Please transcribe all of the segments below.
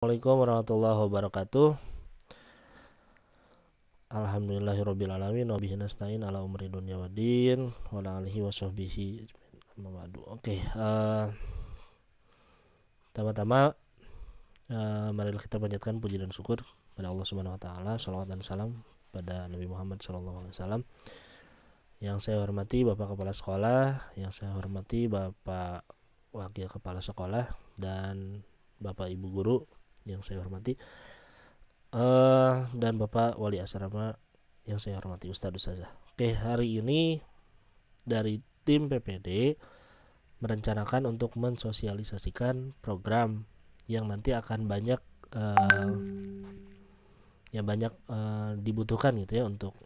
Assalamualaikum warahmatullahi wabarakatuh. Alhamdulillahirrabbilalamin. Wabihi nasta'in ala umri dunya waddin wa ala alihi wa sahbihi amma ba'du. Oke, pertama-tama marilah kita panjatkan puji dan syukur pada Allah Subhanahu wa taala. Shalawat dan salam pada Nabi Muhammad sallallahu alaihi wasallam. Yang saya hormati Bapak Kepala Sekolah, yang saya hormati Bapak Wakil Kepala Sekolah, dan Bapak Ibu Guru yang saya hormati, dan Bapak Wali Asrama yang saya hormati, Ustadz Ustazah. Oke, hari ini dari tim PPD merencanakan untuk mensosialisasikan program yang nanti akan banyak dibutuhkan gitu ya untuk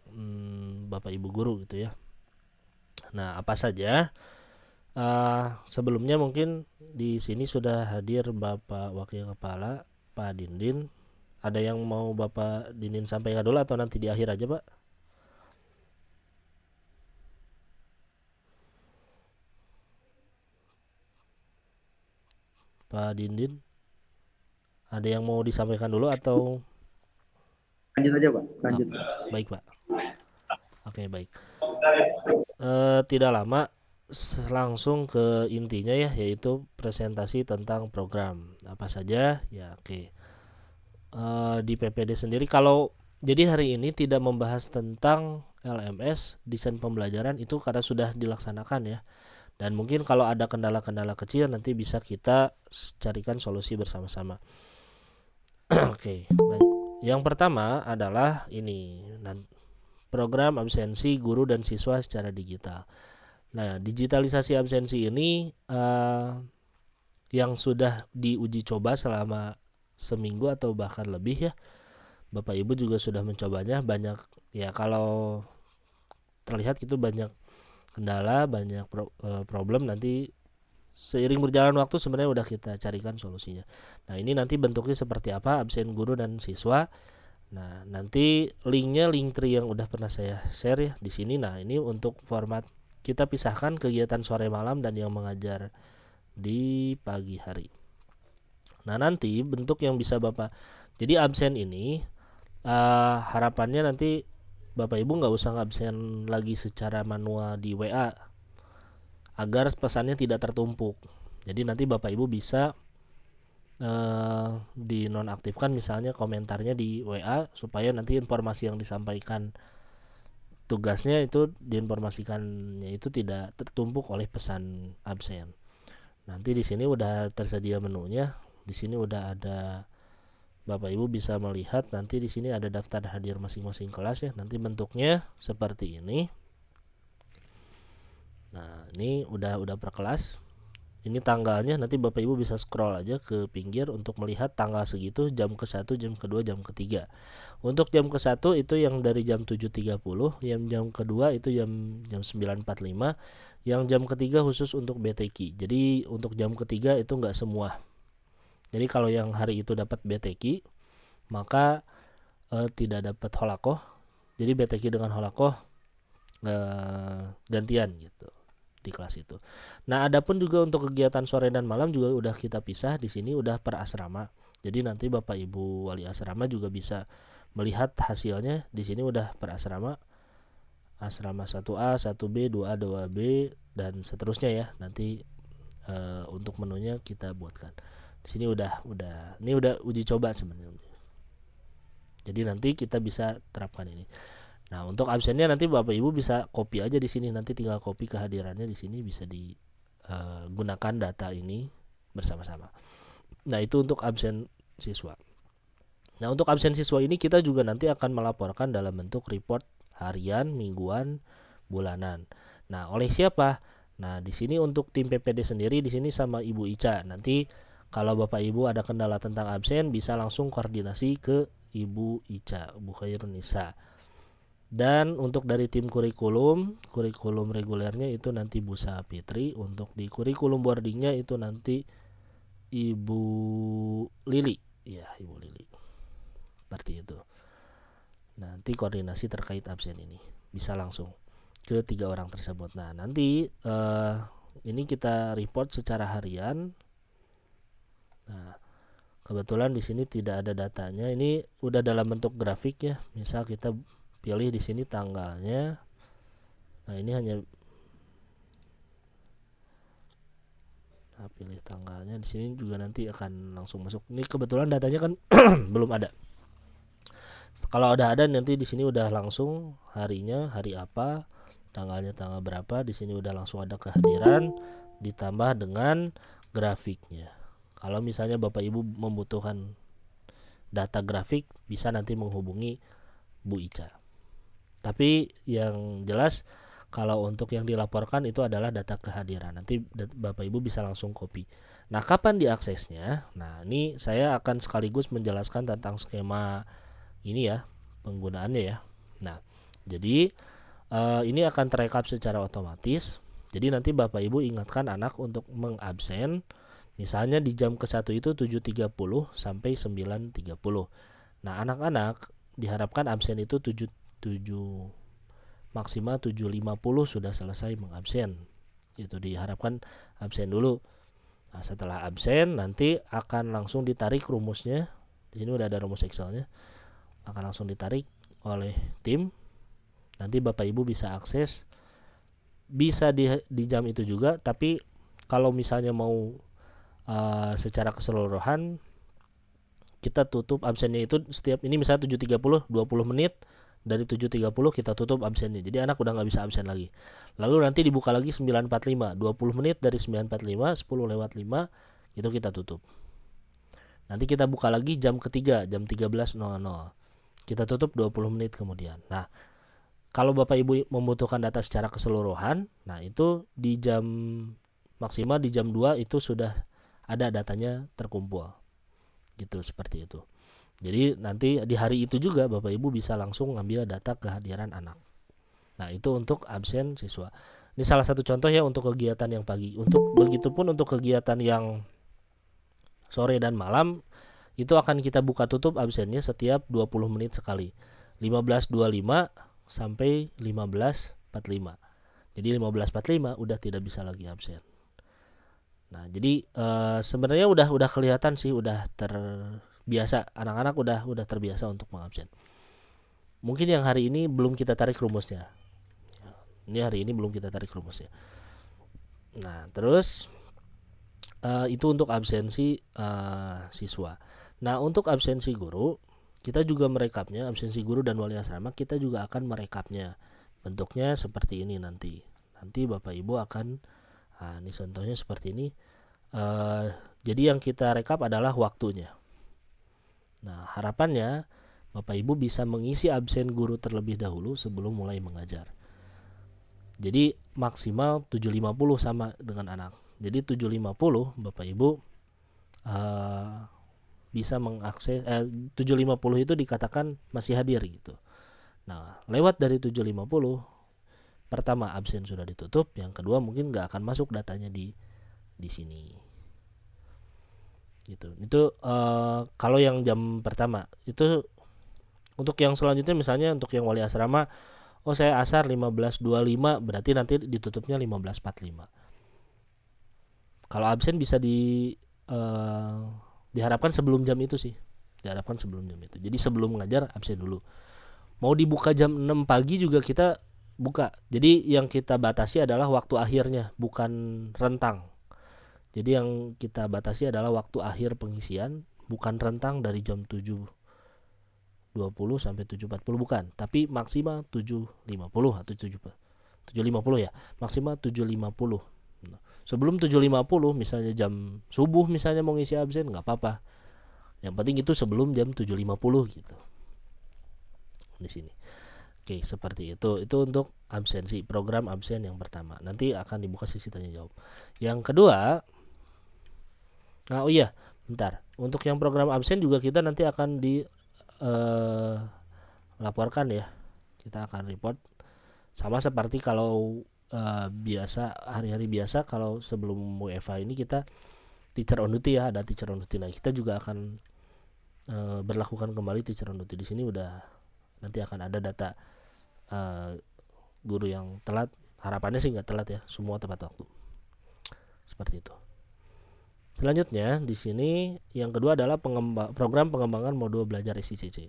Bapak Ibu Guru gitu ya. Nah, apa saja? Sebelumnya mungkin di sini sudah hadir Bapak Wakil Kepala Pak Dindin. Ada yang mau Bapak Dindin sampaikan dulu atau nanti di akhir aja, Pak? Pak Dindin, ada yang mau disampaikan dulu atau? Lanjut aja Pak, lanjut. Baik Pak. Oke, baik. Tidak lama, langsung ke intinya ya, yaitu presentasi tentang program apa saja ya. Oke. Di PPD sendiri jadi hari ini tidak membahas tentang LMS desain pembelajaran itu karena sudah dilaksanakan ya, dan mungkin kalau ada kendala-kendala kecil nanti bisa kita carikan solusi bersama-sama. Oke. Yang pertama adalah ini program absensi guru dan siswa secara digital. Nah, digitalisasi absensi ini yang sudah diuji coba selama seminggu atau bahkan lebih ya. Bapak Ibu juga sudah mencobanya, banyak ya, kalau terlihat itu banyak kendala, banyak problem. Nanti seiring berjalan waktu sebenarnya udah kita carikan solusinya. Nah, ini nanti bentuknya seperti apa absen guru dan siswa. Nah, nanti linknya Linktree yang udah pernah saya share ya di sini. Nah, ini untuk format kita pisahkan kegiatan sore malam dan yang mengajar di pagi hari. Nah, nanti bentuk yang bisa Bapak, jadi absen ini harapannya nanti Bapak Ibu nggak usah absen lagi secara manual di WA agar pesannya tidak tertumpuk. Jadi nanti Bapak Ibu bisa dinonaktifkan misalnya komentarnya di WA supaya nanti informasi yang disampaikan tugasnya itu diinformasikannya itu tidak tertumpuk oleh pesan absen. Nanti di sini udah tersedia menunya. Di sini udah ada, Bapak Ibu bisa melihat nanti di sini ada daftar hadir masing-masing kelas ya. Nanti bentuknya seperti ini. Nah, ini udah per kelas. Ini tanggalnya, nanti Bapak Ibu bisa scroll aja ke pinggir untuk melihat tanggal segitu, jam ke-1, jam ke-2, jam ke-3. Untuk jam ke-1 itu yang dari jam 7.30, jam kedua itu jam 9.45, yang jam ketiga khusus untuk BTQ. Jadi untuk jam ketiga itu enggak semua. Jadi kalau yang hari itu dapat BTQ, maka tidak dapat holakoh. Jadi BTQ dengan holakoh gantian gitu di kelas itu. Nah, adapun juga untuk kegiatan sore dan malam juga udah kita pisah di sini, udah per asrama. Jadi nanti Bapak Ibu wali asrama juga bisa melihat hasilnya di sini udah per asrama. Asrama 1A, 1B, 2A, 2B dan seterusnya ya. Nanti untuk menunya kita buatkan. Di sini ini udah uji coba sebenarnya. Jadi nanti kita bisa terapkan ini. Nah, untuk absennya nanti Bapak Ibu bisa copy aja di sini, nanti tinggal copy kehadirannya di sini, bisa digunakan data ini bersama-sama. Nah, itu untuk absen siswa. Nah, untuk absen siswa ini kita juga nanti akan melaporkan dalam bentuk report harian, mingguan, bulanan. Nah, oleh siapa? Nah, di sini untuk tim PPD sendiri di sini sama Ibu Ica. Nanti kalau Bapak Ibu ada kendala tentang absen bisa langsung koordinasi ke Ibu Ica, Bu Khairunisa. Dan untuk dari tim kurikulum regulernya itu nanti Bu Sapitri. Untuk di kurikulum boardingnya itu nanti Ibu Lili. Ya, Ibu Lili. Seperti itu. Nanti koordinasi terkait absen ini bisa langsung ke 3 orang tersebut. Nah, nanti ini kita report secara harian. Nah, kebetulan di sini tidak ada datanya. Ini udah dalam bentuk grafik ya. Misal kita pilih di sini tanggalnya. Nah, ini hanya pilih tanggalnya, di sini juga nanti akan langsung masuk. Ini kebetulan datanya kan belum ada. Kalau udah ada nanti di sini udah langsung harinya, hari apa, tanggalnya tanggal berapa, di sini udah langsung ada kehadiran ditambah dengan grafiknya. Kalau misalnya Bapak Ibu membutuhkan data grafik, bisa nanti menghubungi Bu Ica. Tapi yang jelas kalau untuk yang dilaporkan itu adalah data kehadiran. Nanti Bapak Ibu bisa langsung copy. Nah, kapan diaksesnya? Nah, ini saya akan sekaligus menjelaskan tentang skema ini ya, penggunaannya ya. Nah, jadi ini akan terekap secara otomatis. Jadi nanti Bapak Ibu ingatkan anak untuk mengabsen. Misalnya di jam ke-1 itu 7.30 sampai 9.30. Nah, anak-anak diharapkan absen itu 7 maksimal 7.50 sudah selesai mengabsen. Itu diharapkan absen dulu. Nah, setelah absen nanti akan langsung ditarik rumusnya. Di sini udah ada rumus Excelnya. Akan langsung ditarik oleh tim. Nanti Bapak Ibu bisa akses, bisa di jam itu juga. Tapi kalau misalnya mau secara keseluruhan, kita tutup absennya itu setiap ini misalnya 7.30 20 menit, dari 7.30 kita tutup absennya. Jadi anak udah nggak bisa absen lagi. Lalu nanti dibuka lagi 9.45, 20 menit dari 9.45, 10 lewat 5 itu kita tutup. Nanti kita buka lagi jam ketiga, jam 13.00. Kita tutup 20 menit kemudian. Nah, kalau Bapak Ibu membutuhkan data secara keseluruhan, nah itu di jam maksimal di jam 2 itu sudah ada datanya terkumpul. Gitu, seperti itu. Jadi nanti di hari itu juga Bapak Ibu bisa langsung ngambil data kehadiran anak. Nah, itu untuk absen siswa. Ini salah satu contoh ya untuk kegiatan yang pagi. Untuk begitupun untuk kegiatan yang sore dan malam itu akan kita buka tutup absennya setiap 20 menit sekali. 15.25 sampai 15.45. Jadi 15.45 udah tidak bisa lagi absen. Nah, jadi sebenarnya udah kelihatan sih, udah terbiasa, anak-anak udah terbiasa untuk mengabsen. Mungkin yang hari ini belum kita tarik rumusnya. Ini hari ini belum kita tarik rumusnya. Nah, terus itu untuk absensi siswa. Nah, untuk absensi guru, kita juga merekapnya. Absensi guru dan wali asrama kita juga akan merekapnya. Bentuknya seperti ini nanti. Nanti Bapak Ibu akan, ini contohnya seperti ini. Jadi yang kita rekap adalah waktunya. Nah, harapannya Bapak Ibu bisa mengisi absen guru terlebih dahulu sebelum mulai mengajar. Jadi maksimal 7.50 sama dengan anak. Jadi 7.50 Bapak Ibu bisa mengakses 7.50 itu dikatakan masih hadir gitu. Nah, lewat dari 7.50, pertama absen sudah ditutup, yang kedua mungkin nggak akan masuk datanya di sini. Gitu. Itu kalau yang jam pertama. Itu untuk yang selanjutnya misalnya untuk yang wali asrama, saya asar 15.25, berarti nanti ditutupnya 15.45. Kalau absen bisa diharapkan sebelum jam itu sih. Diharapkan sebelum jam itu. Jadi sebelum mengajar absen dulu. Mau dibuka jam 6 pagi juga kita buka. Jadi yang kita batasi adalah waktu akhirnya, bukan rentang. Jadi yang kita batasi adalah waktu akhir pengisian, bukan rentang dari jam 7.20 sampai 7.40, bukan, tapi maksimal 7.50 atau 7.50 ya, maksimal 7.50. Sebelum 7.50 misalnya jam subuh misalnya mau ngisi absen nggak apa-apa. Yang penting itu sebelum jam 7.50 gitu. Di sini. Oke, seperti itu. Itu untuk absensi, program absen yang pertama. Nanti akan dibuka sesi tanya jawab. Yang kedua, bentar. Untuk yang program absen juga kita nanti akan laporkan ya. Kita akan report sama seperti kalau biasa, hari-hari biasa. Kalau sebelum WFH ini kita teacher on duty ya, ada teacher on duty. Nah, kita juga akan berlakukan kembali teacher on duty. Di sini udah nanti akan ada data guru yang telat. Harapannya sih nggak telat ya, semua tepat waktu. Seperti itu. Selanjutnya di sini yang kedua adalah program pengembangan modul belajar SICC.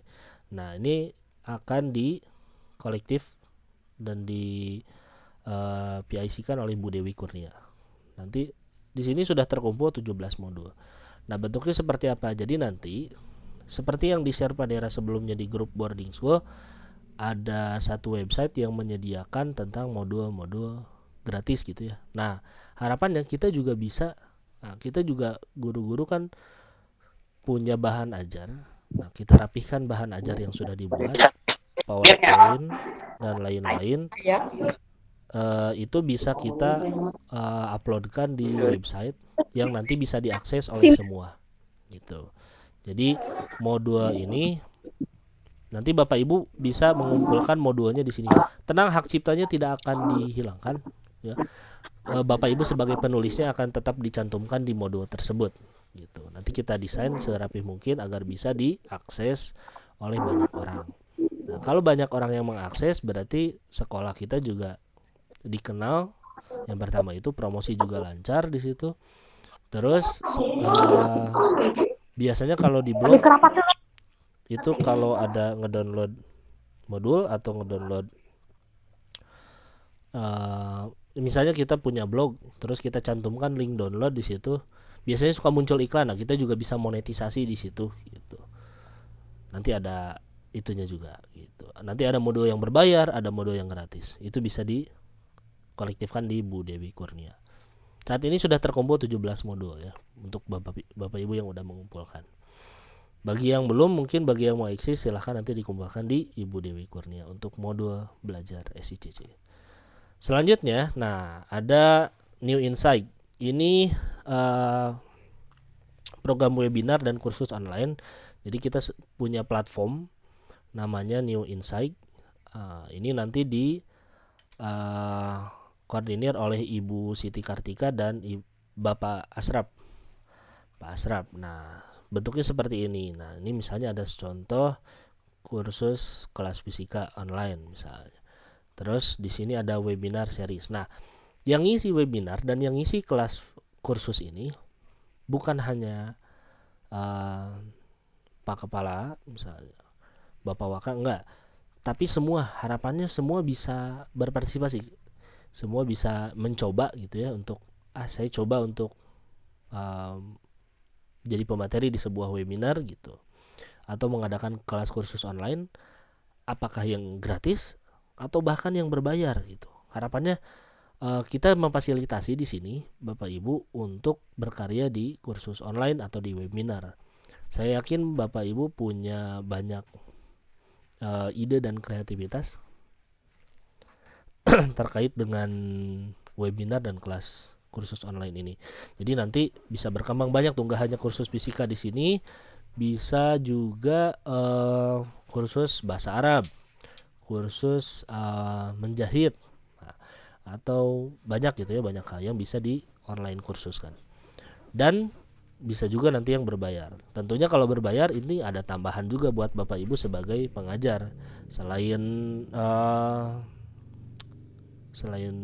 Nah, ini akan di kolektif dan di PIC-kan oleh Bu Dewi Kurnia. Nanti di sini sudah terkumpul 17 modul. Nah, bentuknya seperti apa? Jadi nanti seperti yang di-share pada era sebelumnya di grup boarding school, ada satu website yang menyediakan tentang modul-modul gratis gitu ya. Nah, harapannya kita juga bisa, kita juga guru-guru kan punya bahan ajar. Nah, kita rapihkan bahan ajar yang sudah dibuat, PowerPoint dan lain-lain. Itu bisa kita uploadkan di website yang nanti bisa diakses oleh semua gitu. Jadi modul ini nanti Bapak Ibu bisa mengumpulkan modulnya di sini. Tenang, hak ciptanya tidak akan dihilangkan ya. Bapak Ibu sebagai penulisnya akan tetap dicantumkan di modul tersebut gitu. Nanti kita desain serapi mungkin agar bisa diakses oleh banyak orang. Nah, kalau banyak orang yang mengakses berarti sekolah kita juga dikenal. Yang pertama itu promosi juga lancar di situ. Terus biasanya kalau di blog itu kalau ada ngedownload modul atau ngedownload misalnya kita punya blog terus kita cantumkan link download di situ, biasanya suka muncul iklan. Nah, kita juga bisa monetisasi di situ gitu. Nanti ada itunya juga gitu. Nanti ada modul yang berbayar, ada modul yang gratis. Itu bisa dikolektifkan di Bu Dewi Kurnia. Saat ini sudah terkumpul 17 modul ya untuk Bapak Ibu yang udah mengumpulkan. Bagi yang belum, mungkin bagi yang mau eksis silahkan nanti dikumpulkan di Ibu Dewi Kurnia untuk modul belajar SICC. Selanjutnya, nah ada New Insight. Ini program webinar dan kursus online. Jadi kita punya platform namanya New Insight. Ini nanti di koordinir oleh Ibu Siti Kartika dan Bapak Asraf. Pak Asraf. Nah, bentuknya seperti ini. Nah, ini misalnya ada contoh kursus kelas fisika online misalnya. Terus di sini ada webinar series. Nah, yang ngisi webinar dan yang ngisi kelas kursus ini bukan hanya Pak Kepala misalnya, Bapak Waka, enggak. Tapi semua, harapannya semua bisa berpartisipasi. Semua bisa mencoba gitu ya untuk saya coba untuk jadi pemateri di sebuah webinar gitu, atau mengadakan kelas kursus online, apakah yang gratis atau bahkan yang berbayar gitu. Harapannya kita memfasilitasi di sini Bapak Ibu untuk berkarya di kursus online atau di webinar. Saya yakin Bapak Ibu punya banyak ide dan kreativitas terkait dengan webinar dan kelas kursus online ini. Jadi nanti bisa berkembang banyak tuh, nggak hanya kursus fisika di sini, bisa juga kursus bahasa Arab, kursus menjahit, atau banyak gitu ya, banyak hal yang bisa di online kursus kan. Dan bisa juga nanti yang berbayar. Tentunya kalau berbayar ini ada tambahan juga buat Bapak Ibu sebagai pengajar. Selain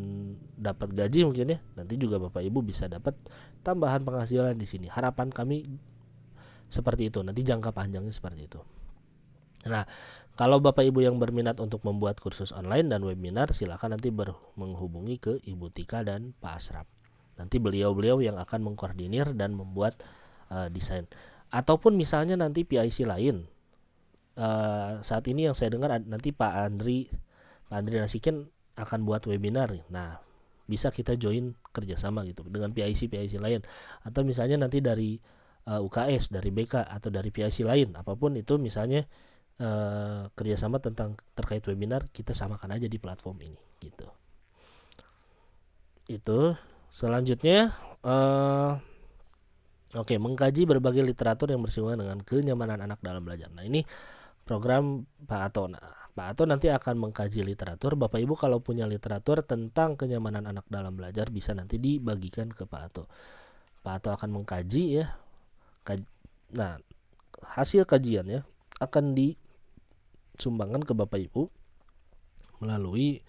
dapat gaji mungkin ya, nanti juga Bapak Ibu bisa dapat tambahan penghasilan di sini. Harapan kami seperti itu, nanti jangka panjangnya seperti itu. Nah, kalau Bapak Ibu yang berminat untuk membuat kursus online dan webinar, silakan nanti menghubungi ke Ibu Tika dan Pak Asraf. Nanti beliau-beliau yang akan mengkoordinir dan membuat desain. Ataupun misalnya nanti PIC lain. Saat ini yang saya dengar nanti Pak Andri Nasikin akan buat webinar. Nah, bisa kita join kerjasama gitu dengan PIC lain, atau misalnya nanti dari UKS, dari BK atau dari PIC lain, apapun itu misalnya kerjasama tentang terkait webinar, kita samakan aja di platform ini gitu. Itu selanjutnya mengkaji berbagai literatur yang bersinggungan dengan kenyamanan anak dalam belajar. Nah, ini program Pak Ato. Pak Ato nanti akan mengkaji literatur. Bapak Ibu kalau punya literatur tentang kenyamanan anak dalam belajar bisa nanti dibagikan ke Pak Ato. Pak Ato akan mengkaji ya. Nah, hasil kajiannya akan disumbangkan ke Bapak Ibu melalui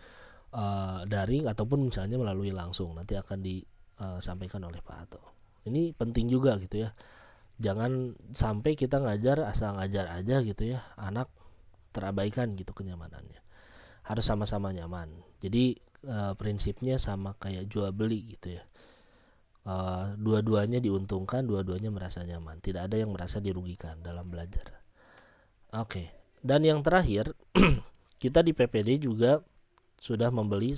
daring ataupun misalnya melalui langsung. Nanti akan disampaikan oleh Pak Ato Ini penting juga gitu ya. Jangan sampai kita ngajar asal ngajar aja gitu ya, anak terabaikan gitu kenyamanannya. Harus sama-sama nyaman. Jadi prinsipnya sama kayak jual beli gitu ya. Dua-duanya diuntungkan, dua-duanya merasa nyaman. Tidak ada yang merasa dirugikan dalam belajar. Oke. Dan yang terakhir, kita di PPD juga sudah membeli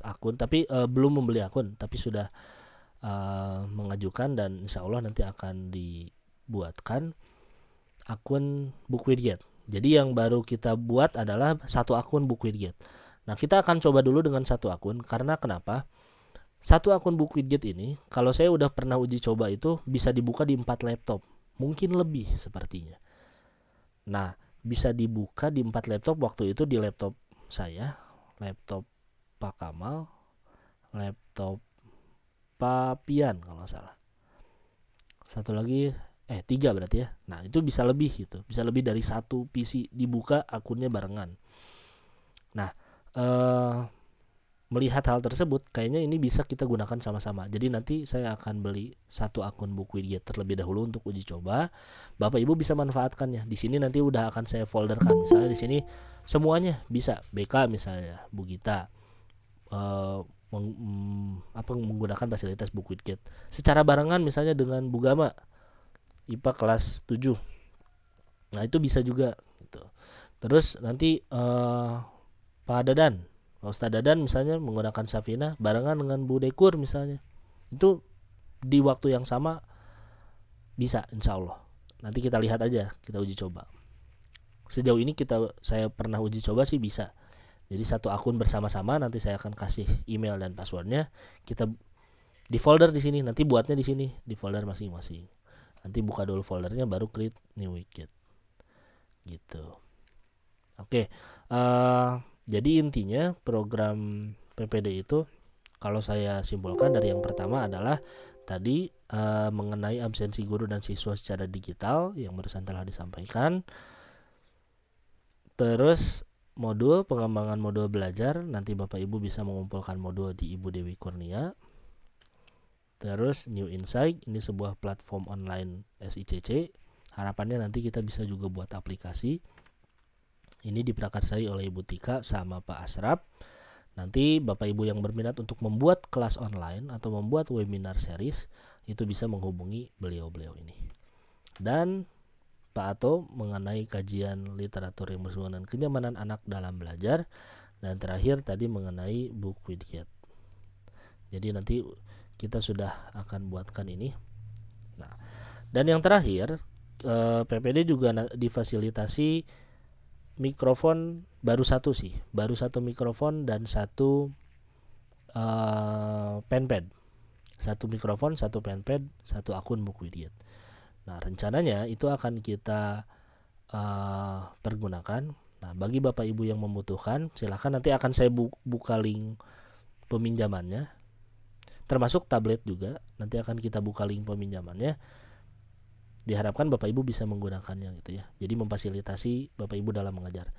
akun, tapi belum membeli akun, tapi sudah mengajukan dan insya Allah nanti akan dibuatkan akun Book Widget. Jadi yang baru kita buat adalah satu akun Book Widget. Nah, kita akan coba dulu dengan satu akun, karena kenapa? Satu akun Book Widget ini, kalau saya udah pernah uji coba itu bisa dibuka di 4 laptop, mungkin lebih sepertinya. Nah, bisa dibuka di 4 laptop, waktu itu di laptop saya, laptop Pak Kamal, laptop Pak Pian kalau nggak salah. Satu lagi 3 berarti ya. Nah, itu bisa lebih gitu. Bisa lebih dari satu PC dibuka akunnya barengan. Nah, melihat hal tersebut, kayaknya ini bisa kita gunakan sama-sama. Jadi nanti saya akan beli satu akun Book Widget terlebih dahulu untuk uji coba. Bapak Ibu bisa manfaatkannya. Di sini nanti udah akan saya folderkan. Misalnya di sini semuanya bisa. BK misalnya, Bu Gita, menggunakan fasilitas Book Widget. Secara barengan misalnya dengan Bu Gama, IPA kelas 7. Nah, itu bisa juga gitu. Terus nanti Pak Dadan, Pak Ustadz Dadan misalnya menggunakan Safina barengan dengan Bu Dekur misalnya. Itu di waktu yang sama bisa, insya Allah. Nanti kita lihat aja, kita uji coba. Sejauh ini saya pernah uji coba sih bisa. Jadi satu akun bersama-sama, nanti saya akan kasih email dan passwordnya. Kita di folder di sini, nanti buatnya di sini di folder masing-masing. Nanti buka dulu foldernya, baru create new widget gitu. Oke. Jadi intinya program PPD itu kalau saya simpulkan dari yang pertama adalah tadi mengenai absensi guru dan siswa secara digital yang barusan telah disampaikan. Terus modul, pengembangan modul belajar, nanti Bapak Ibu bisa mengumpulkan modul di Ibu Dewi Kurnia. Terus New Insight, ini sebuah platform online SICC. Harapannya nanti kita bisa juga buat aplikasi. Ini diprakarsai oleh Ibu Tika sama Pak Asraf. Nanti Bapak Ibu yang berminat untuk membuat kelas online atau membuat webinar series, itu bisa menghubungi beliau-beliau ini. Dan Pak Ato mengenai kajian literatur yang bersinggungan dengan kenyamanan anak dalam belajar. Dan terakhir tadi mengenai Book Widget. Jadi nanti kita sudah akan buatkan ini. Nah, dan yang terakhir PPD juga difasilitasi mikrofon baru satu mikrofon dan satu penpad. Satu mikrofon, satu penpad, satu akun Book Widget. Nah, rencananya itu akan kita pergunakan. Nah, bagi Bapak Ibu yang membutuhkan, silakan, nanti akan saya buka link peminjamannya. Termasuk tablet juga, nanti akan kita buka link peminjamannya. Diharapkan Bapak Ibu bisa menggunakannya gitu ya. Jadi memfasilitasi Bapak Ibu dalam mengajar.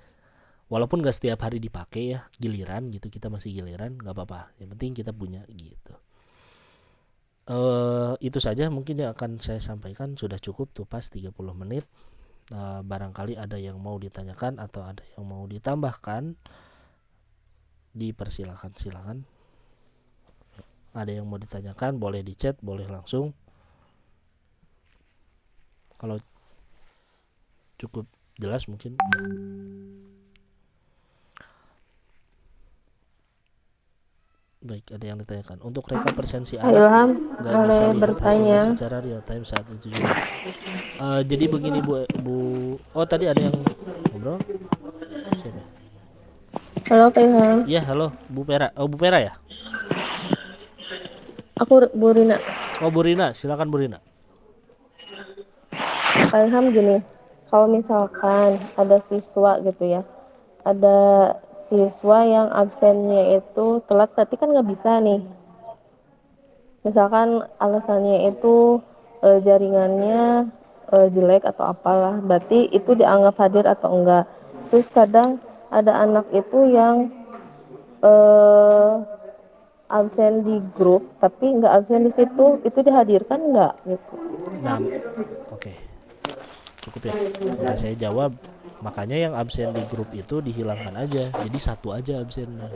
Walaupun gak setiap hari dipakai ya, giliran gitu, kita masih giliran, gak apa-apa. Yang penting kita punya gitu. Itu saja mungkin yang akan saya sampaikan. Sudah cukup tuh, pas 30 menit. Barangkali ada yang mau ditanyakan atau ada yang mau ditambahkan, silakan. Ada yang mau ditanyakan, boleh di chat, boleh langsung. Kalau cukup jelas mungkin. Baik, ada yang ditanyakan. Untuk reka presensi anak nggak bisa lihat hasilnya secara real time saat itu juga. Jadi begini Bu. Oh, tadi ada yang ngobrol. Siapa? Halo Pak Ilham. Iya, halo Bu Pera. Oh, Bu Pera ya? Aku Bu Rina. Oh, Bu Rina, silakan Bu Rina. Pak Ilham, gini, kalau misalkan ada siswa gitu ya, ada siswa yang absennya itu telat, berarti kan nggak bisa nih. Misalkan alasannya itu jaringannya jelek atau apalah, berarti itu dianggap hadir atau enggak. Terus kadang ada anak itu yang absen di grup tapi nggak absen di situ, itu dihadirkan nggak gitu? Nah, oke, cukup ya. Oke, saya jawab. Makanya yang absen di grup itu dihilangkan aja. Jadi satu aja absennya.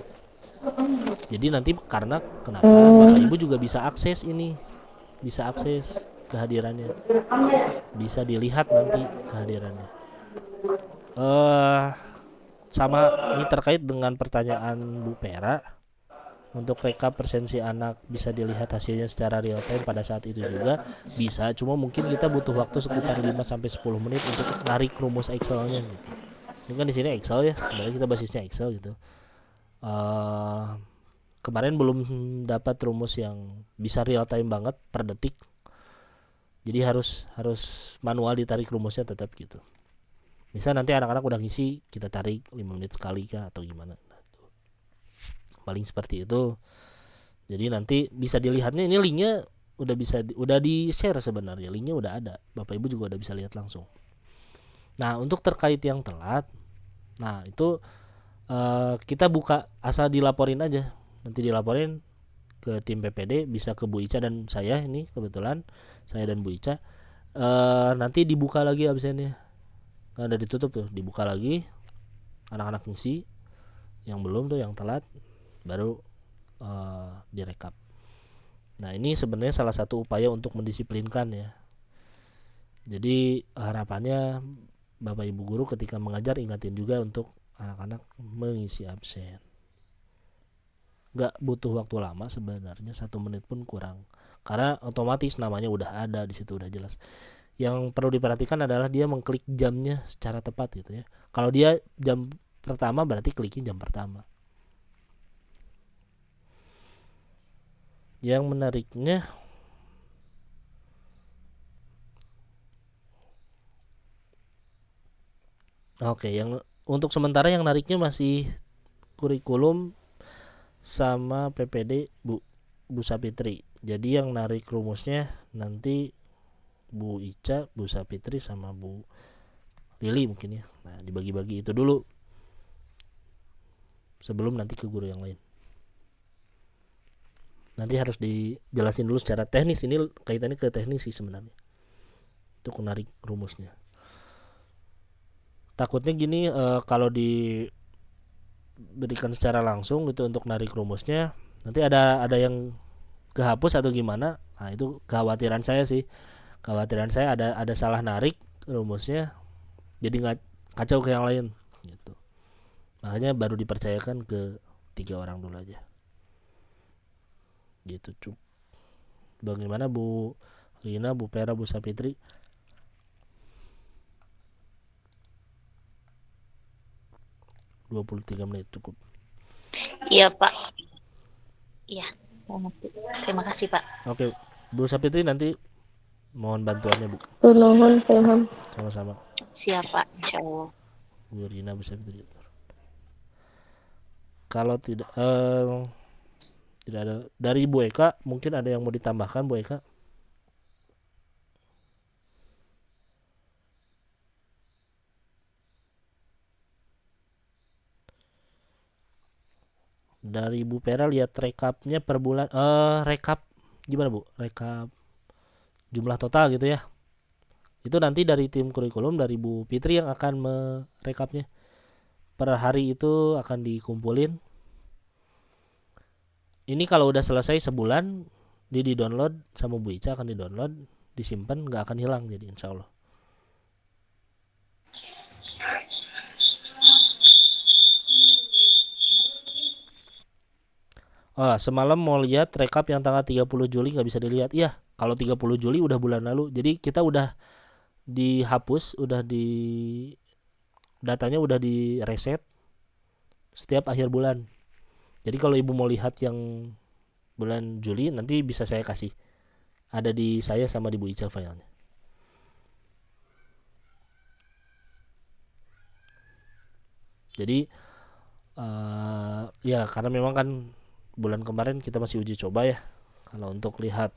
Jadi nanti karena kenapa? Bapak Ibu juga bisa akses ini, bisa akses kehadirannya, bisa dilihat nanti kehadirannya. Sama ini terkait dengan pertanyaan Bu Pera. Untuk rekap presensi anak bisa dilihat hasilnya secara real time pada saat itu juga bisa, cuma mungkin kita butuh waktu sekitar 5 sampai 10 menit untuk narik rumus Excel-nya gitu. Ini kan di sini Excel ya, sebenarnya kita basisnya Excel gitu. Kemarin belum dapat rumus yang bisa real time banget per detik. Jadi harus manual ditarik rumusnya tetap gitu. Misal nanti anak-anak udah ngisi, kita tarik 5 menit sekali kah atau gimana. Paling seperti itu. Jadi nanti bisa dilihatnya, ini linknya udah di share sebenarnya, linknya udah ada, Bapak Ibu juga udah bisa lihat langsung. Nah, untuk terkait yang telat, nah itu kita buka, asal dilaporin aja, nanti dilaporin ke tim PPD, bisa ke Bu Ica dan saya, ini kebetulan saya dan Bu Ica. Nanti dibuka lagi absennya, nah, udah ditutup tuh, dibuka lagi, anak-anak ngisi, yang belum tuh yang telat baru direkap. Nah, ini sebenarnya salah satu upaya untuk mendisiplinkan ya. Jadi harapannya Bapak Ibu guru ketika mengajar ingatin juga untuk anak-anak mengisi absen. Gak butuh waktu lama sebenarnya, 1 menit pun kurang. Karena otomatis namanya udah ada di situ, udah jelas. Yang perlu diperhatikan adalah dia mengklik jamnya secara tepat gitu ya. Kalau dia jam pertama berarti klikin jam pertama. Yang menariknya yang untuk sementara yang nariknya masih kurikulum sama PPD Bu Sapitri. Jadi yang narik rumusnya nanti Bu Ica, Bu Sapitri sama Bu Lili mungkin ya. Nah, dibagi-bagi itu dulu sebelum nanti ke guru yang lain. Nanti harus dijelasin dulu secara teknis, ini kaitannya ke teknis sih sebenarnya, untuk menarik rumusnya. Takutnya gini, kalau diberikan secara langsung gitu untuk narik rumusnya, nanti ada yang kehapus atau gimana. Nah, itu kekhawatiran saya sih. Kekhawatiran saya ada salah narik rumusnya, jadi nggak kacau ke yang lain gitu. Makanya baru dipercayakan ke 3 orang dulu aja. Gitu cuy. Bagaimana Bu Rina, Bu Pera, Bu Sapitri? 23 menit cukup. Iya Pak. Iya. Terima kasih Pak. Oke, Bu Sapitri nanti mohon bantuannya Bu. Nuhun paham. Sama-sama. Siap Pak, insya Allah. Bu Rina, Bu Sapitri. Kalau tidak ada dari Bu Eka, mungkin ada yang mau ditambahkan Bu Eka? Dari Bu Pera lihat rekapnya per bulan, rekap gimana Bu? Rekap jumlah total gitu ya. Itu nanti dari tim kurikulum, dari Bu Fitri yang akan merekapnya. Per hari itu akan dikumpulin. Ini kalau udah selesai sebulan, dia di-download sama Bu Ica, akan di-download, disimpan, nggak akan hilang jadi insya Allah. Semalam mau lihat rekap yang tanggal 30 Juli nggak bisa dilihat. Iya, kalau 30 Juli udah bulan lalu. Jadi kita udah dihapus, datanya udah di reset setiap akhir bulan. Jadi kalau Ibu mau lihat yang bulan Juli, nanti bisa saya kasih. Ada di saya sama di Bu Ica filenya. Jadi ya karena memang kan bulan kemarin kita masih uji coba ya. Kalau untuk lihat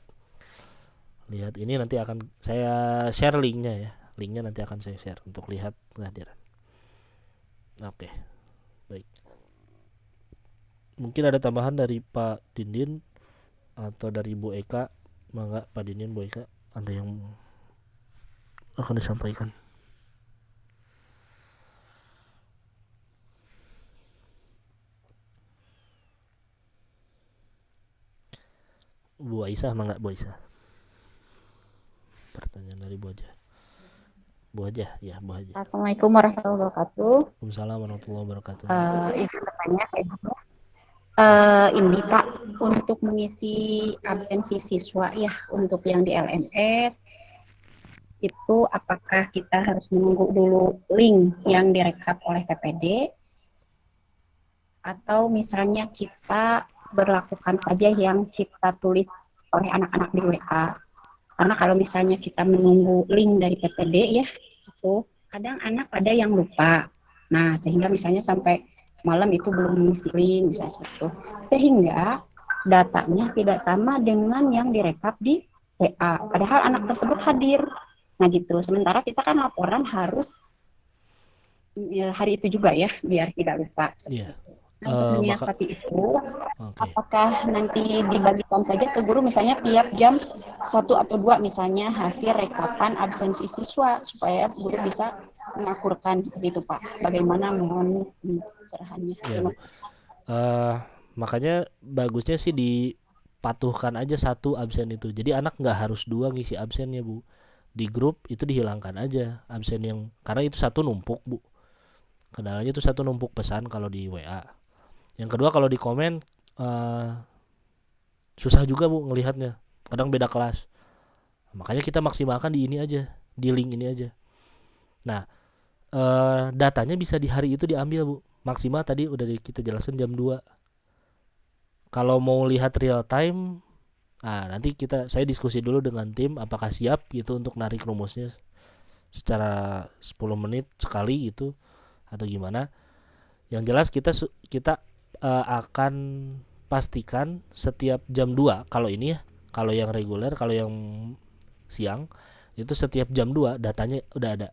ini nanti akan saya share linknya ya. Linknya nanti akan saya share untuk lihat kehadiran. Oke, baik. Mungkin ada tambahan dari Pak Dindin atau dari Bu Eka. Mangga Pak Dindin, Bu Eka, ada yang akan disampaikan. Bu Aisyah, mangga Bu Aisyah. Pertanyaan dari Bu Aja. Bu Aja, ya Bu Aja. Assalamualaikum warahmatullahi wabarakatuh. Waalaikumsalam warahmatullahi wabarakatuh. Izin bertanya, ini Pak, untuk mengisi absensi siswa ya, untuk yang di LMS, itu apakah kita harus menunggu dulu link yang direkap oleh PPD, atau misalnya kita berlakukan saja yang kita tulis oleh anak-anak di WA? Karena kalau misalnya kita menunggu link dari PPD ya, itu kadang anak ada yang lupa. Nah, sehingga misalnya sampai malam itu belum mengisi link, misalnya seperti itu. Sehingga datanya tidak sama dengan yang direkap di WA. Padahal anak tersebut hadir. Nah gitu. Sementara kita kan laporan harus ya, hari itu juga ya, biar tidak lupa. Iya. Nah, untuk menyiasati itu, Oke. apakah nanti dibagikan saja ke guru misalnya tiap jam 1 atau 2 misalnya hasil rekapan absensi siswa supaya guru bisa mengakurkan seperti itu Pak. Bagaimana mohon pencerahannya. Iya, Terima Bu. kasih. Makanya bagusnya sih dipatuhkan aja satu absen itu. Jadi anak nggak harus dua ngisi absennya, Bu. Di grup itu dihilangkan aja absen yang, karena itu satu numpuk, Bu. Kendalanya itu satu numpuk pesan kalau di WA. Yang kedua kalau di komen susah juga, Bu, ngelihatnya. Kadang beda kelas. Makanya kita maksimalkan di ini aja, di link ini aja. Nah, datanya bisa di hari itu diambil, Bu. Maksimal tadi udah kita jelaskan jam 2. Kalau mau lihat real time, nanti saya diskusi dulu dengan tim apakah siap gitu untuk narik rumusnya secara 10 menit sekali gitu atau gimana. Yang jelas kita akan pastikan setiap jam 2 kalau ini ya, kalau yang reguler, kalau yang siang itu setiap jam 2 datanya udah ada.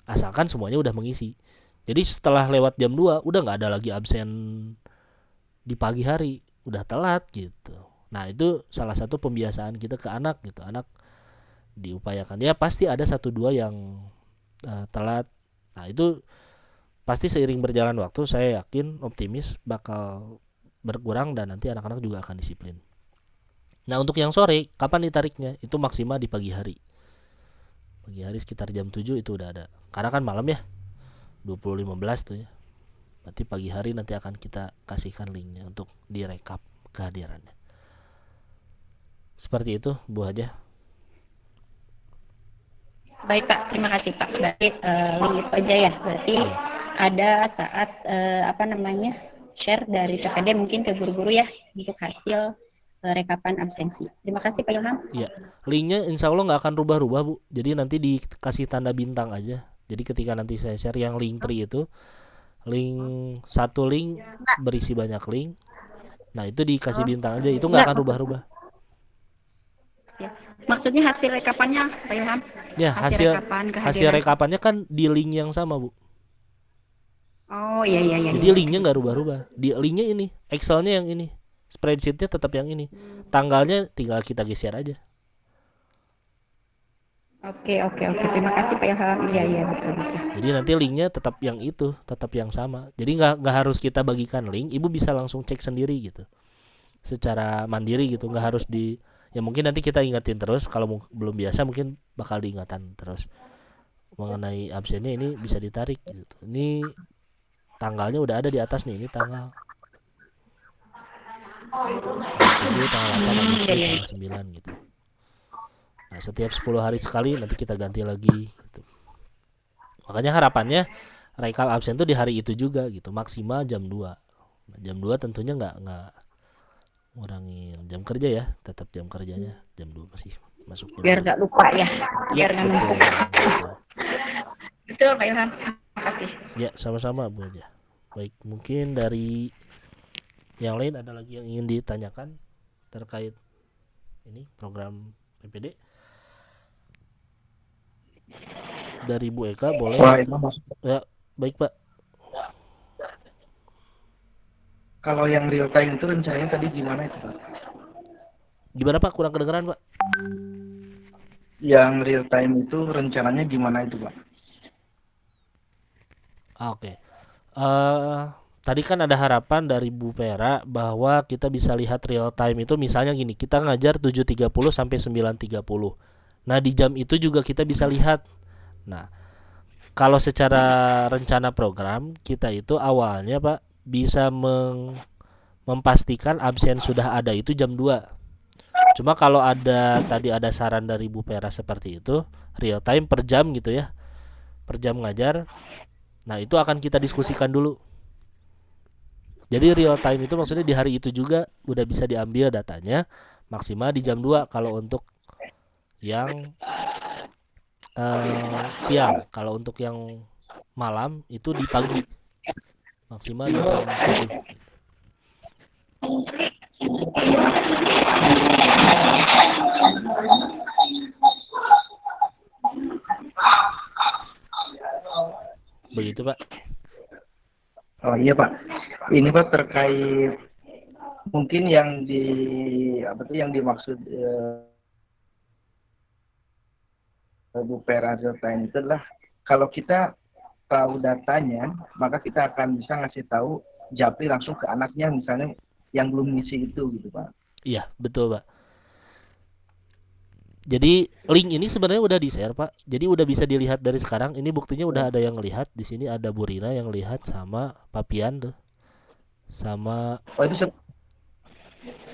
Asalkan semuanya udah mengisi. Jadi setelah lewat jam 2 udah nggak ada lagi absen di pagi hari, udah telat gitu. Nah, itu salah satu pembiasaan kita ke anak gitu. Anak diupayakan. Ya pasti ada 1-2 yang telat. Nah, itu pasti seiring berjalan waktu saya yakin optimis bakal berkurang dan nanti anak-anak juga akan disiplin. Nah, untuk yang sore kapan ditariknya? Itu maksimal di pagi hari. Pagi hari sekitar jam 7 itu udah ada. Karena kan malam ya. 20.15 tuh ya. Berarti pagi hari nanti akan kita kasihkan linknya untuk direkap kehadirannya. Seperti itu, Bu Haja. Baik Pak, terima kasih Pak. Berarti link itu aja ya. Berarti ada saat share dari PPD mungkin ke guru-guru ya untuk hasil rekapan absensi. Terima kasih Pak Ilham. Iya, linknya insya Allah nggak akan rubah-rubah, Bu. Jadi nanti dikasih tanda bintang aja. Jadi ketika nanti saya share yang link 3 itu, satu link berisi banyak link. Nah, itu dikasih bintang aja, itu nggak akan rubah-rubah. Ya. Maksudnya hasil rekapannya Pak Ilham? Ya, hasil rekapannya kan di link yang sama, Bu. Oh iya. Jadi linknya nggak rubah-rubah. Di linknya ini, Excelnya yang ini, spreadsheetnya tetap yang ini. Tanggalnya tinggal kita geser aja. Oke. Terima kasih Pak Ilham. Iya betul. Jadi nanti linknya tetap yang itu, tetap yang sama. Jadi nggak harus kita bagikan link, Ibu bisa langsung cek sendiri gitu, secara mandiri gitu. Nggak harus ya mungkin nanti kita ingetin terus. Kalau belum biasa mungkin bakal diingatkan terus mengenai absennya, ini bisa ditarik gitu. Ini tanggalnya udah ada di atas nih, ini tanggal 7, tanggal 8 Agustus, tanggal 9 gitu. Nah, setiap 10 hari sekali nanti kita ganti lagi gitu. Makanya harapannya rekap absen tuh di hari itu juga gitu, maksimal jam 2. Nah, jam 2 tentunya nggak ngurangin jam kerja ya, tetap jam kerjanya jam 2 masih masuk jam biar 2. nggak lupa ya, biar nggak betul, numpuk. Betul Pak Ilham, terima kasih. Ya, sama-sama Bu aja. Baik, mungkin dari yang lain ada lagi yang ingin ditanyakan terkait ini program PPD? Dari Bu Eka boleh? Ya, baik Pak. Kalau yang real time itu rencananya tadi gimana itu Pak? Gimana Pak? Kurang kedengeran Pak? Yang real time itu rencananya gimana itu Pak? Oke. Tadi kan ada harapan dari Bu Pera bahwa kita bisa lihat real time itu misalnya gini, kita ngajar 7.30 sampai 9.30. Nah, di jam itu juga kita bisa lihat. Nah, kalau secara rencana program kita itu awalnya Pak bisa memastikan absen sudah ada itu jam 2. Cuma kalau tadi ada saran dari Bu Pera seperti itu, real time per jam gitu ya. Per jam ngajar. Nah, itu akan kita diskusikan dulu. Jadi real time itu maksudnya di hari itu juga udah bisa diambil datanya maksimal di jam 2 kalau untuk yang siang. Kalau untuk yang malam itu di pagi maksimal di jam 7. Begitu Pak. Oh iya Pak, ini Pak terkait mungkin yang yang dimaksud Bu Pera real time itu adalah kalau kita tahu datanya, maka kita akan bisa ngasih tahu japri langsung ke anaknya misalnya yang belum ngisi itu gitu Pak. Iya, betul Pak. Jadi link ini sebenarnya udah di-share Pak. Jadi udah bisa dilihat dari sekarang. Ini buktinya udah ada yang lihat. Di sini ada Bu Rina yang lihat sama Papian tuh. Sama Oh itu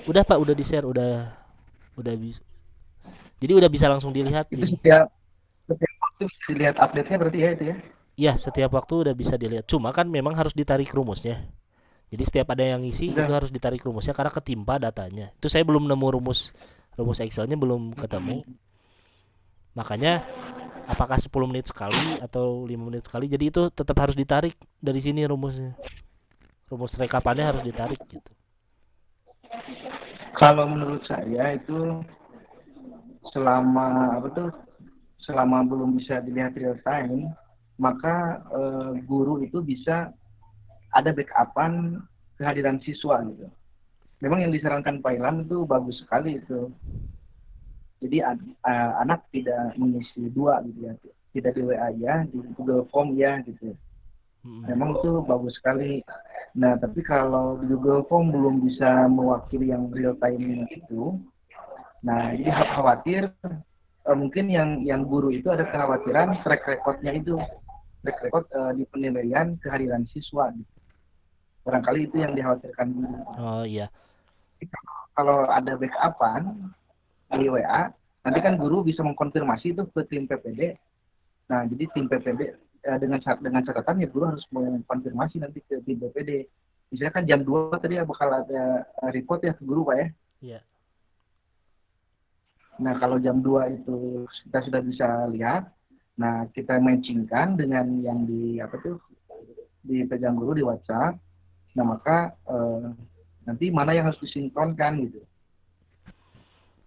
udah Pak, udah di-share, udah bisa. Jadi udah bisa langsung dilihat itu ini. setiap waktu bisa dilihat update-nya berarti ya itu ya. Iya, setiap waktu udah bisa dilihat. Cuma kan memang harus ditarik rumusnya. Jadi setiap ada yang ngisi itu harus ditarik rumusnya karena ketimpa datanya. Itu saya belum nemu rumus Excelnya belum ketemu. Makanya apakah 10 menit sekali atau 5 menit sekali. Jadi itu tetap harus ditarik dari sini rumusnya. Rumus rekapannya harus ditarik gitu. Kalau menurut saya itu selama selama belum bisa dilihat real time, maka guru itu bisa ada backupan kehadiran siswa gitu. Memang yang disarankan Pak Ilham itu bagus sekali itu. Jadi anak tidak mengisi 2 gitu ya, tidak di WA ya, di Google Form ya gitu. Memang itu bagus sekali. Nah tapi kalau di Google Form belum bisa mewakili yang real time itu, nah jadi khawatir mungkin yang guru itu ada kekhawatiran track recordnya itu, track record di penilaian kehadiran siswa gitu. Barangkali itu yang dikhawatirkan guru. Oh iya. Kalau ada backupan di WA, nanti kan guru bisa mengkonfirmasi itu ke tim PPD. Nah, jadi tim PPD dengan catatan ya guru harus mengkonfirmasi nanti ke tim PPD. Misalnya kan jam 2 tadi ya bakal ada report ya ke guru Pak ya. Iya. Nah, kalau jam 2 itu kita sudah bisa lihat. Nah, kita matchingkan dengan yang dipegang guru di WhatsApp. Nah, maka nanti mana yang harus disinkronkan gitu.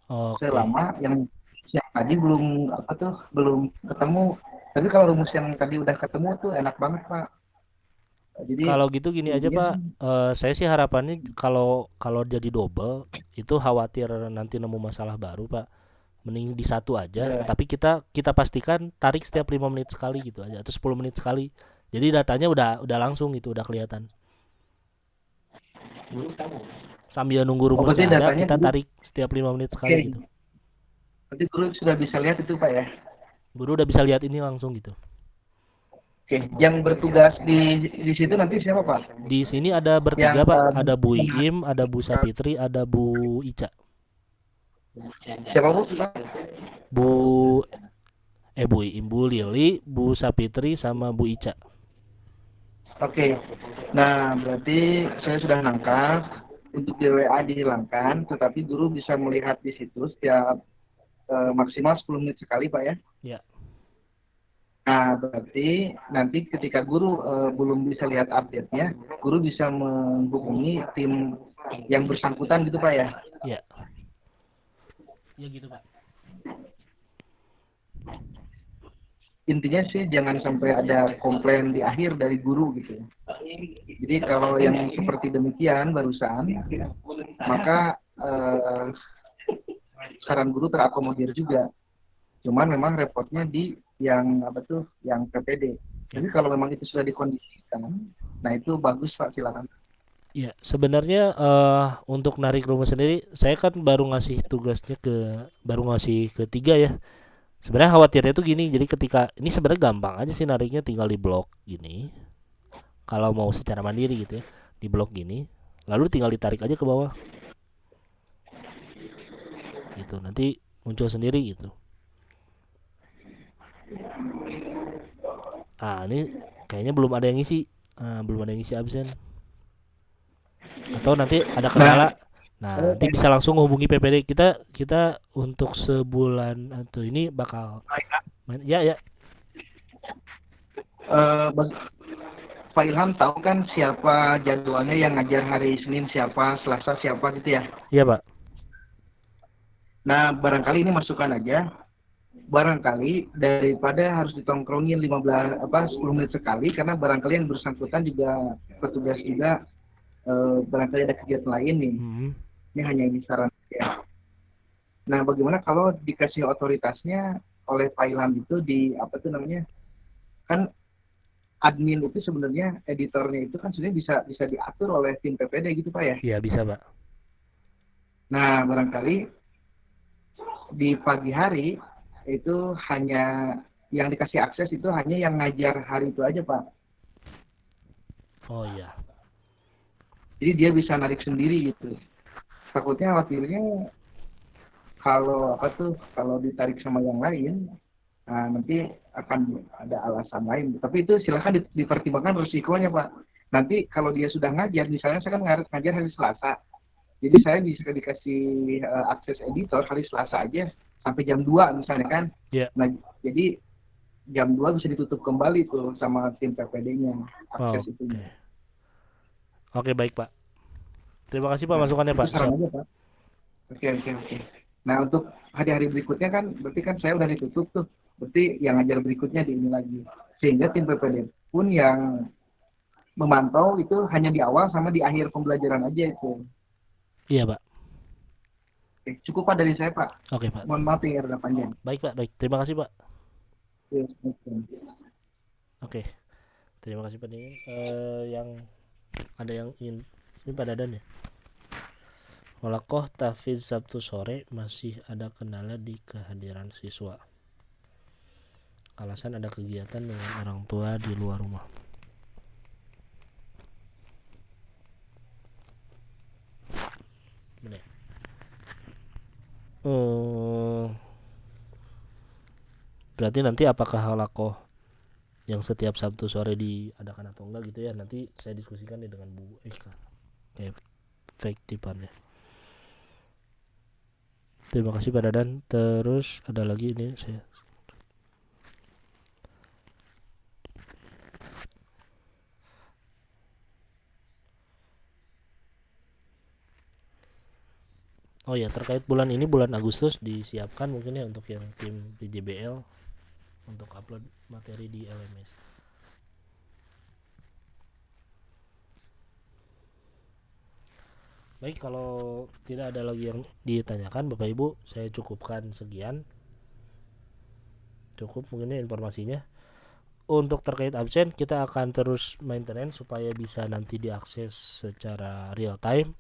Okay. Selama yang tadi belum ketemu. Tapi kalau rumus yang tadi udah ketemu tuh enak banget Pak. Jadi kalau gitu gini aja Pak, saya sih harapannya kalau jadi double itu khawatir nanti nemu masalah baru Pak. Mending di satu aja, tapi kita pastikan tarik setiap 5 menit sekali gitu aja atau 10 menit sekali. Jadi datanya udah langsung gitu, udah kelihatan. Sambil nunggu rumusnya ada, kita tarik setiap 5 menit sekali gitu. Berarti guru sudah bisa lihat itu Pak ya? Guru udah bisa lihat ini langsung gitu. Oke, yang bertugas di situ nanti siapa Pak? Di sini ada bertiga Pak, ada Bu Iim, ada Bu Sapitri, ada Bu Ica. Siapa Bu? Bu Iim, Bu Lili, Bu Sapitri sama Bu Ica. Oke. Nah, berarti saya sudah nangkap untuk di WA dihilangkan, tetapi guru bisa melihat di situ setiap maksimal 10 menit sekali Pak ya? Iya. Nah, berarti nanti ketika guru belum bisa lihat update-nya, guru bisa menghubungi tim yang bersangkutan gitu Pak ya? Iya. Ya gitu Pak. intinya sih jangan sampai ada komplain di akhir dari guru gitu. Jadi kalau yang seperti demikian barusan, maka saran guru terakomodir juga. Cuman memang repotnya di yang apa tuh, yang PPD. Jadi kalau memang itu sudah dikondisikan, nah itu bagus Pak, silakan. Ya, sebenarnya untuk narik rumus sendiri, saya kan baru ngasih tugasnya baru ngasih ketiga ya. Sebenarnya khawatirnya tuh gini, jadi ketika ini sebenarnya gampang aja sih nariknya, tinggal di blok gini. Kalau mau secara mandiri gitu ya, di blok gini, lalu tinggal ditarik aja ke bawah. Gitu, nanti muncul sendiri gitu. Nah, ini kayaknya belum ada yang ngisi. Belum ada yang ngisi absen. Atau nanti ada kendala. Nah, nanti bisa langsung hubungi PPD kita untuk sebulan atau ini bakal ya. Pak Ilham tahu kan siapa jadwalnya yang ngajar hari Senin siapa, Selasa siapa gitu ya? Iya, Pak. Nah, barangkali ini masukan aja. Barangkali daripada harus ditongkrongin 10 menit sekali, karena barangkali yang bersangkutan juga petugas juga barangkali ada kegiatan lain nih. Ini hanya ini saran ya. Nah, bagaimana kalau dikasih otoritasnya oleh Pak Ilham itu di apa tuh namanya? Kan admin itu sebenarnya editornya itu kan sebenarnya bisa diatur oleh tim PPD gitu Pak ya? Iya, bisa Pak. Nah, barangkali di pagi hari itu hanya yang dikasih akses itu hanya yang ngajar hari itu aja Pak. Oh iya. Jadi dia bisa narik sendiri gitu. Takutnya khawatirnya kalau ditarik sama yang lain, nah, nanti akan ada alasan lain. Tapi itu silahkan dipertimbangkan risikonya Pak. Nanti kalau dia sudah ngajar, misalnya saya kan ngajar hari Selasa, jadi saya bisa dikasih akses editor hari Selasa aja sampai jam 2 misalnya kan. Yeah. Nah, jadi jam 2 bisa ditutup kembali tuh sama tim PPD-nya akses itu. Oke, baik Pak. Terima kasih Pak masukannya Pak. Saran aja Pak. Oke. Nah, untuk hari-hari berikutnya kan berarti kan saya udah ditutup tuh. Berarti yang ngajar berikutnya di ini lagi. Sehingga tim PPD pun yang memantau itu hanya di awal sama di akhir pembelajaran aja itu. Iya Pak. Oke, cukup Pak dari saya Pak. Oke Pak. Mohon maaf ya rada panjang. Baik Pak, baik. Terima kasih Pak. Yes, Oke. Terima kasih Pak Dingin. Yang ada yang ingin ini Pak Dadan ya. Walakoh tahfiz Sabtu sore masih ada kendala di kehadiran siswa. Alasan ada kegiatan dengan orang tua di luar rumah. Benar. Berarti nanti apakah halakoh yang setiap Sabtu sore diadakan atau enggak gitu ya, nanti saya diskusikan dengan Bu Eka efektifannya. Terima kasih Pak Dadan. Terus ada lagi ini saya. Oh ya, terkait bulan ini, bulan Agustus disiapkan mungkin ya untuk yang tim BJBL untuk upload materi di LMS. Baik, kalau tidak ada lagi yang ditanyakan Bapak Ibu, saya cukupkan sekian. Cukup mungkin informasinya. Untuk terkait absen, kita akan terus maintenance supaya bisa nanti diakses secara real time,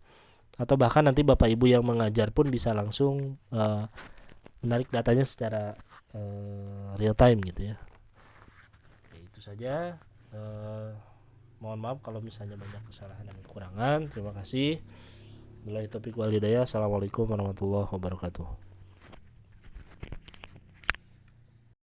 atau bahkan nanti Bapak Ibu yang mengajar pun bisa langsung menarik datanya secara real time gitu ya. Itu saja. Mohon maaf kalau misalnya banyak kesalahan dan kekurangan. Terima kasih. Billahi taufiq wal hidayah. Assalamualaikum warahmatullahi wabarakatuh.